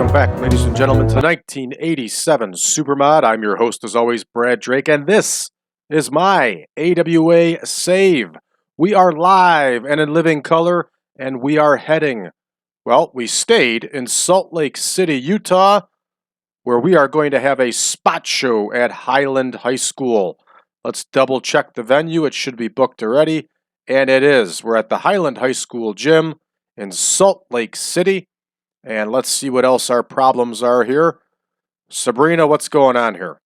Welcome back, ladies and gentlemen, to the 1987 Supermod. I'm your host, as always, Brad Drake, and this is my AWA save. We are live and in living color, and we are heading, well, we stayed in Salt Lake City, Utah, where we are going to have a spot show at Highland High School. Let's double check the venue. It should be booked already, and it is. We're at the Highland High School gym in Salt Lake City. And let's see what else our problems are here. Sabrina, what's going on here?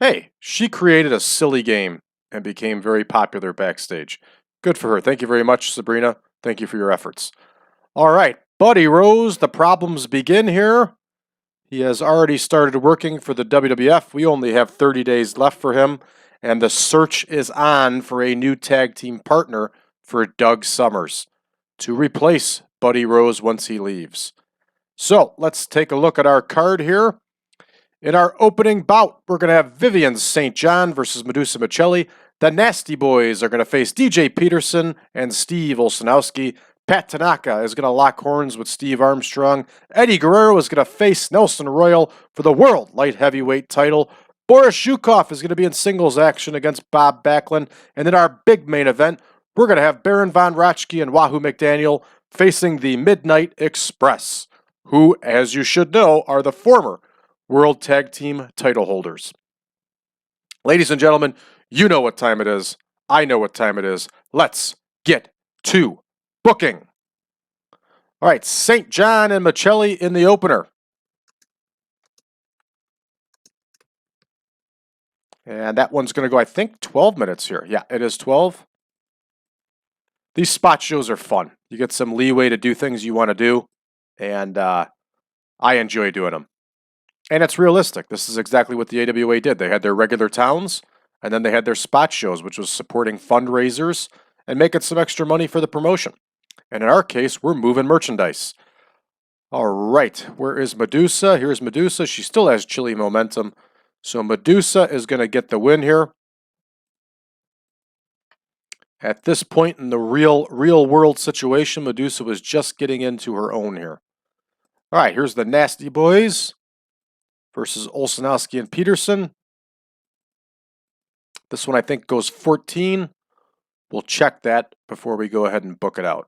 Hey, she created a silly game and became very popular backstage. Good for her. Thank you very much, Sabrina. Thank you for your efforts. All right, Buddy Rose, the problems begin here. He has already started working for the WWF. We only have 30 days left for him, and the search is on for a new tag team partner for Doug Summers to replace Buddy Rose once he leaves. So let's take a look at our card here. In our opening bout, we're going to have Vivian St. John versus Madusa Micelli. The Nasty Boys are going to face DJ Peterson and Steve Olsonoski. Pat Tanaka is going to lock horns with Steve Armstrong. Eddie Guerrero is going to face Nelson Royal for the World Light Heavyweight title. Boris Zhukov is going to be in singles action against Bob Backlund. And in our big main event, we're going to have Baron von Raschke and Wahoo McDaniel facing the Midnight Express, who, as you should know, are the former World Tag Team title holders. Ladies and gentlemen, you know what time it is. I know what time it is. Let's get to booking. All right, St. John and Micelli in the opener. And that one's going to go, I think, 12 minutes here. Yeah, it is 12. These spot shows are fun. You get some leeway to do things you want to do, and I enjoy doing them. And it's realistic. This is exactly what the AWA did. They had their regular towns, and then they had their spot shows, which was supporting fundraisers and making some extra money for the promotion. And in our case, we're moving merchandise. All right, where is Madusa? Here's Madusa. She still has chilly momentum. So Madusa is going to get the win here. At this point in the real world situation, Madusa was just getting into her own here. All right, here's the Nasty Boys versus Olsonoski and Peterson. This one I think goes 14. We'll check that before we go ahead and book it out.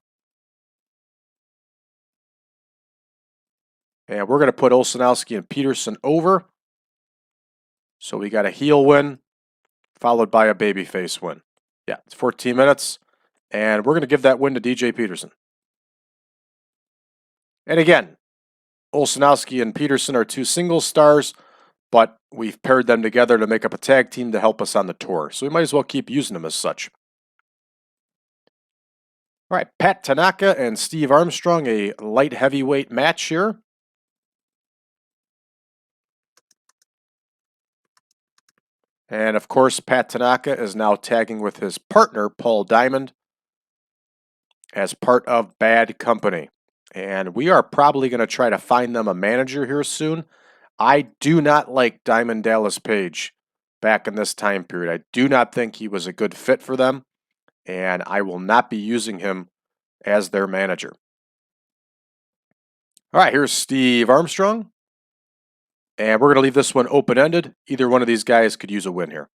And we're going to put Olsonoski and Peterson over. So we got a heel win, followed by a babyface win. Yeah, it's 14 minutes. And we're going to give that win to DJ Peterson. And again, Olsonoski and Peterson are two single stars, but we've paired them together to make up a tag team to help us on the tour. So we might as well keep using them as such. All right, Pat Tanaka and Steve Armstrong, a light heavyweight match here. And of course, Pat Tanaka is now tagging with his partner, Paul Diamond, as part of Bad Company. And we are probably going to try to find them a manager here soon. I do not like Diamond Dallas Page back in this time period. I do not think he was a good fit for them, and I will not be using him as their manager. All right, here's Steve Armstrong. And we're going to leave this one open-ended. Either one of these guys could use a win here.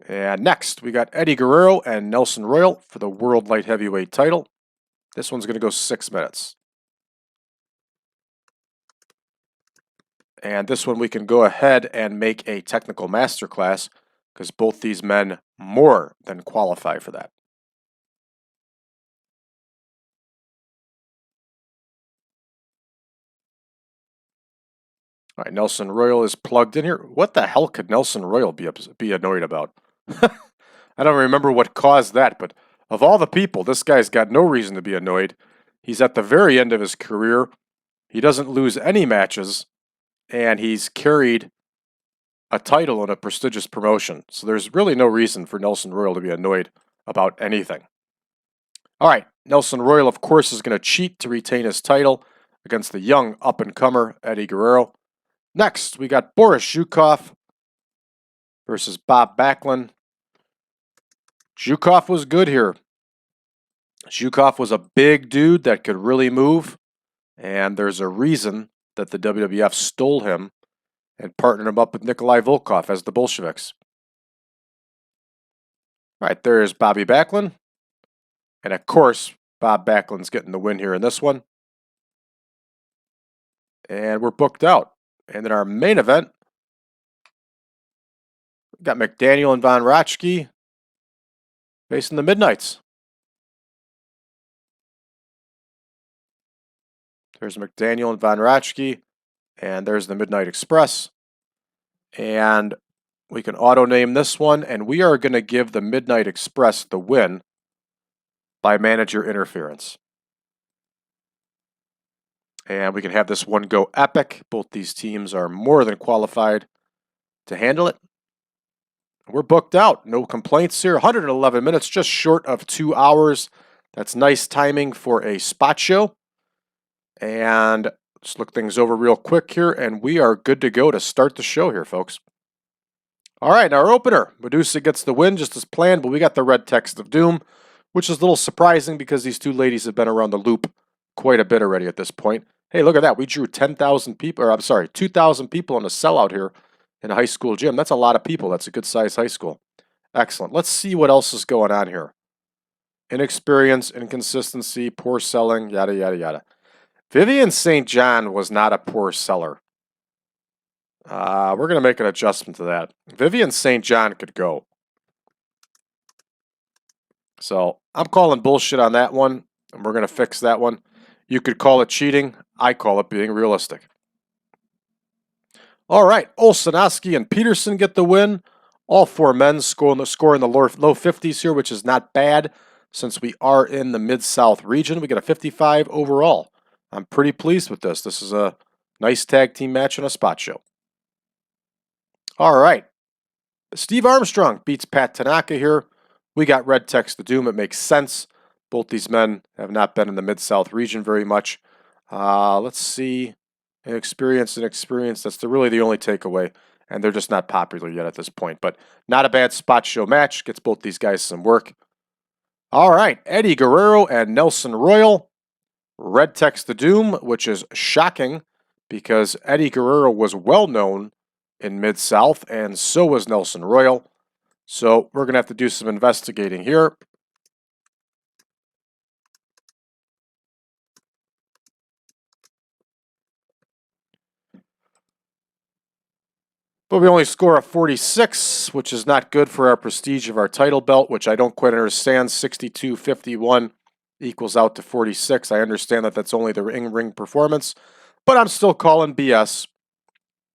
And next, we got Eddie Guerrero and Nelson Royal for the World Light Heavyweight title. This one's going to go 6 minutes. And this one we can go ahead and make a technical masterclass because both these men more than qualify for that. All right, Nelson Royal is plugged in here. What the hell could Nelson Royal be annoyed about? I don't remember what caused that, but of all the people, this guy's got no reason to be annoyed. He's at the very end of his career. He doesn't lose any matches, and he's carried a title in a prestigious promotion. So there's really no reason for Nelson Royal to be annoyed about anything. All right, Nelson Royal, of course, is going to cheat to retain his title against the young up-and-comer Eddie Guerrero. Next, we got Boris Zhukov versus Bob Backlund. Zhukov was good here. Zhukov was a big dude that could really move. And there's a reason that the WWF stole him and partnered him up with Nikolai Volkov as the Bolsheviks. All right, there's Bobby Backlund. And of course, Bob Backlund's getting the win here in this one. And we're booked out. And in our main event, we've got McDaniel and Von Raschke facing the Midnights. There's McDaniel and Von Raschke, and there's the Midnight Express. And we can auto-name this one, and we are going to give the Midnight Express the win by manager interference. And we can have this one go epic. Both these teams are more than qualified to handle it. We're booked out. No complaints here. 111 minutes, just short of 2 hours. That's nice timing for a spot show. And let's look things over real quick here, and we are good to go to start the show here, folks. All right, our opener, Madusa gets the win just as planned, but we got the red text of doom, which is a little surprising because these two ladies have been around the loop quite a bit already at this point. Hey, look at that. We drew 10,000 people, or I'm sorry, 2,000 people in a sellout here in a high school gym. That's a lot of people. That's a good sized high school. Excellent. Let's see what else is going on here. Inexperience, inconsistency, poor selling, yada, yada, yada. Vivian St. John was not a poor seller. We're going to make an adjustment to that. Vivian St. John could go. So I'm calling bullshit on that one, and we're going to fix that one. You could call it cheating. I call it being realistic. All right, Olsonoski and Peterson get the win. All four men score in the low 50s here, which is not bad since we are in the Mid-South region. We get a 55 overall. I'm pretty pleased with this. This is a nice tag team match and a spot show. All right. Steve Armstrong beats Pat Tanaka here. We got red text to doom. It makes sense. Both these men have not been in the Mid-South region very much. Let's see. Inexperience. That's really the only takeaway. And they're just not popular yet at this point. But not a bad spot show match. Gets both these guys some work. All right. Eddie Guerrero and Nelson Royal. Red text to doom, which is shocking because Eddie Guerrero was well known in Mid-South, and so was Nelson Royal. So we're going to have to do some investigating here. But we only score a 46, which is not good for our prestige of our title belt, which I don't quite understand. 62-51 equals out to 46. I understand that that's only the ring performance, but I'm still calling BS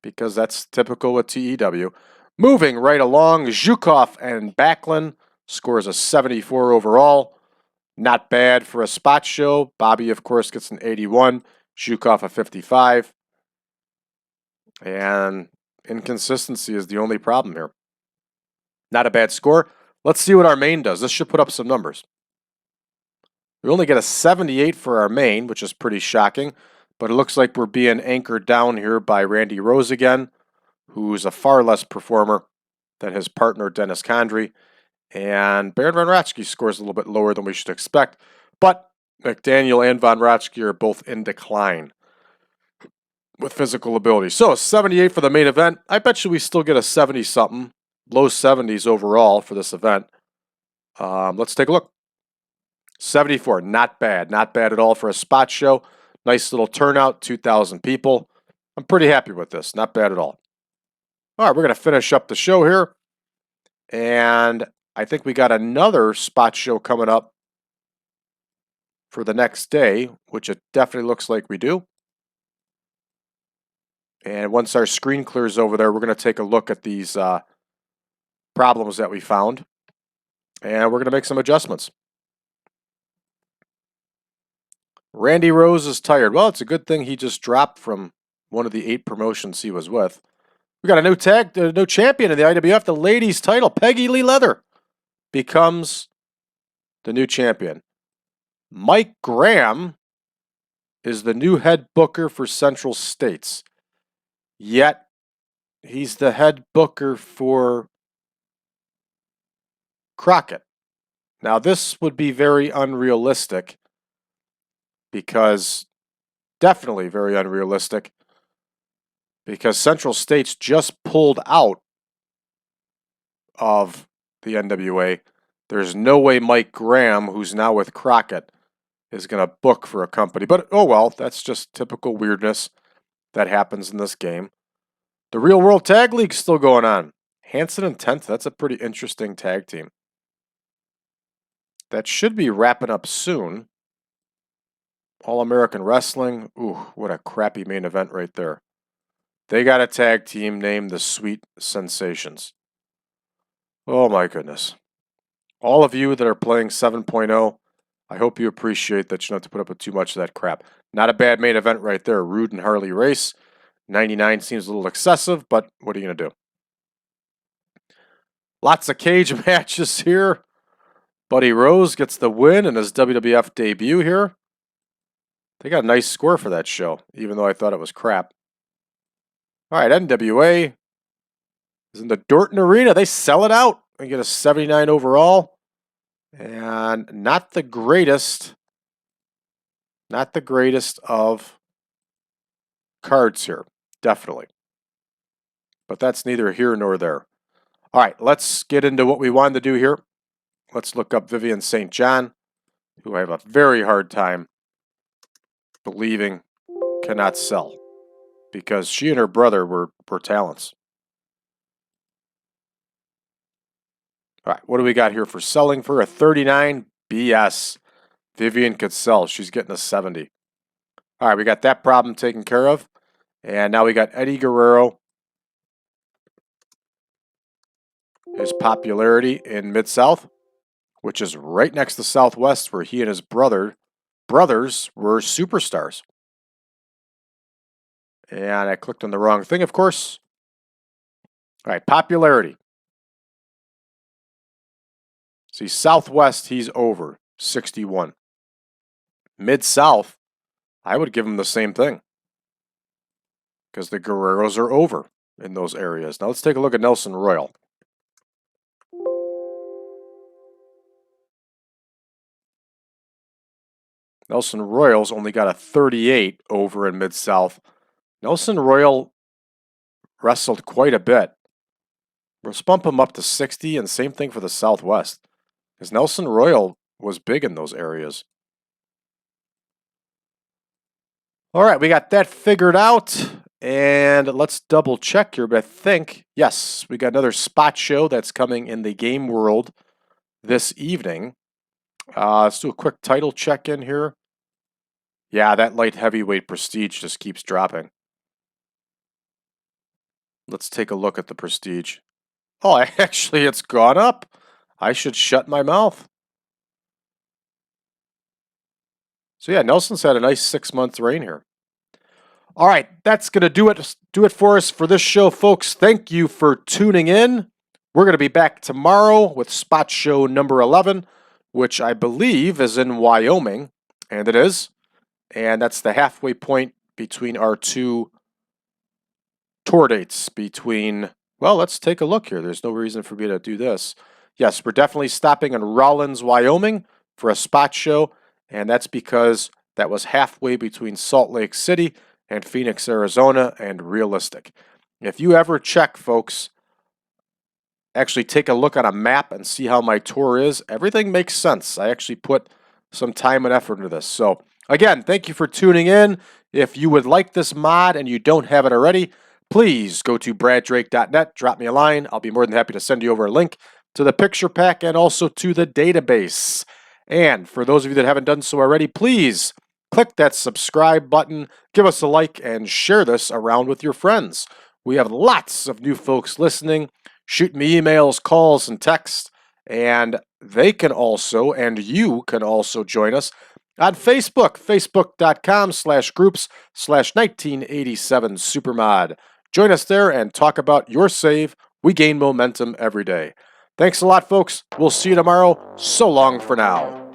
because that's typical with TEW. Moving right along, Zhukov and Backlund scores a 74 overall. Not bad for a spot show. Bobby, of course, gets an 81. Zhukov a 55. And inconsistency is the only problem here. Not a bad score. Let's see what our main does. This should put up some numbers. We only get a 78 for our main, which is pretty shocking. But it looks like we're being anchored down here by Randy Rose again, who's a far less performer than his partner, Dennis Condrey. And Baron Von Raschke scores a little bit lower than we should expect. But McDaniel and Von Raschke are both in decline with physical ability. So 78 for the main event. I bet you we still get a 70-something, low 70s overall for this event. Let's take a look. 74, not bad. Not bad at all for a spot show. Nice little turnout, 2,000 people. I'm pretty happy with this. Not bad at all. All right, we're going to finish up the show here. And I think we got another spot show coming up for the next day, which it definitely looks like we do. And once our screen clears over there, we're going to take a look at these problems that we found. And we're going to make some adjustments. Randy Rose is tired. Well, it's a good thing he just dropped from one of the 8 promotions he was with. We got a new champion in the IWF, the ladies title. Peggy Lee Leather becomes the new champion. Mike Graham is the new head booker for Central States. Yet, he's the head booker for Crockett. Now, this would be very unrealistic because definitely very unrealistic because Central State's just pulled out of the NWA. There's no way Mike Graham, who's now with Crockett, is going to book for a company. But, oh well, that's just typical weirdness that happens in this game. The Real World Tag League's still going on. Hanson and 10th, that's a pretty interesting tag team. That should be wrapping up soon. All-American Wrestling. Ooh, what a crappy main event right there. They got a tag team named the Sweet Sensations. Oh my goodness. All of you that are playing 7.0, I hope you appreciate that you don't have to put up with too much of that crap. Not a bad main event right there. Rude and Harley Race. 99 seems a little excessive, but what are you going to do? Lots of cage matches here. Buddy Rose gets the win in his WWF debut here. They got a nice score for that show, even though I thought it was crap. All right, NWA is in the Dorton Arena. They sell it out and get a 79 overall. And not the greatest of cards here, definitely. But that's neither here nor there. All right, let's get into what we wanted to do here. Let's look up Vivian St. John, who I have a very hard time believing cannot sell, because she and her brother were talents. All right, what do we got here for selling for a 39? BS. Vivian could sell. She's getting a 70. All right, we got that problem taken care of. And now we got Eddie Guerrero. His popularity in Mid-South, which is right next to Southwest, where he and his brothers were superstars. And I clicked on the wrong thing, of course. All right, popularity. See, Southwest, he's over, 61. Mid-South, I would give him the same thing, because the Guerreros are over in those areas. Now let's take a look at Nelson Royal. Nelson Royal's only got a 38 over in Mid-South. Nelson Royal wrestled quite a bit. Let's bump him up to 60, and same thing for the Southwest, because Nelson Royal was big in those areas. All right, we got that figured out, and let's double check here, but I think, yes, we got another spot show that's coming in the Game World this evening. Let's do a quick title check in here. Yeah, that light heavyweight prestige just keeps dropping. Let's take a look at the prestige. Oh, actually, it's gone up. I should shut my mouth. So yeah, Nelson's had a nice 6-month reign here. All right, that's going to do it for us for this show, folks. Thank you for tuning in. We're going to be back tomorrow with spot show number 11, which I believe is in Wyoming, and it is. And that's the halfway point between our two tour dates between, well, let's take a look here. There's no reason for me to do this. Yes, we're definitely stopping in Rawlins, Wyoming for a spot show, and that's because that was halfway between Salt Lake City and Phoenix, Arizona, and realistic. If you ever check, folks, actually take a look on a map and see how my tour is, everything makes sense. I actually put some time and effort into this. So, again, thank you for tuning in. If you would like this mod and you don't have it already, please go to braddrake.net, drop me a line. I'll be more than happy to send you over a link to the picture pack and also to the database. And for those of you that haven't done so already, please click that subscribe button, give us a like, and share this around with your friends. We have lots of new folks listening. Shoot me emails, calls, and texts, and they can also, and you can also join us on Facebook, facebook.com/groups/1987supermod. Join us there and talk about your save. We gain momentum every day. Thanks a lot, folks. We'll see you tomorrow. So long for now.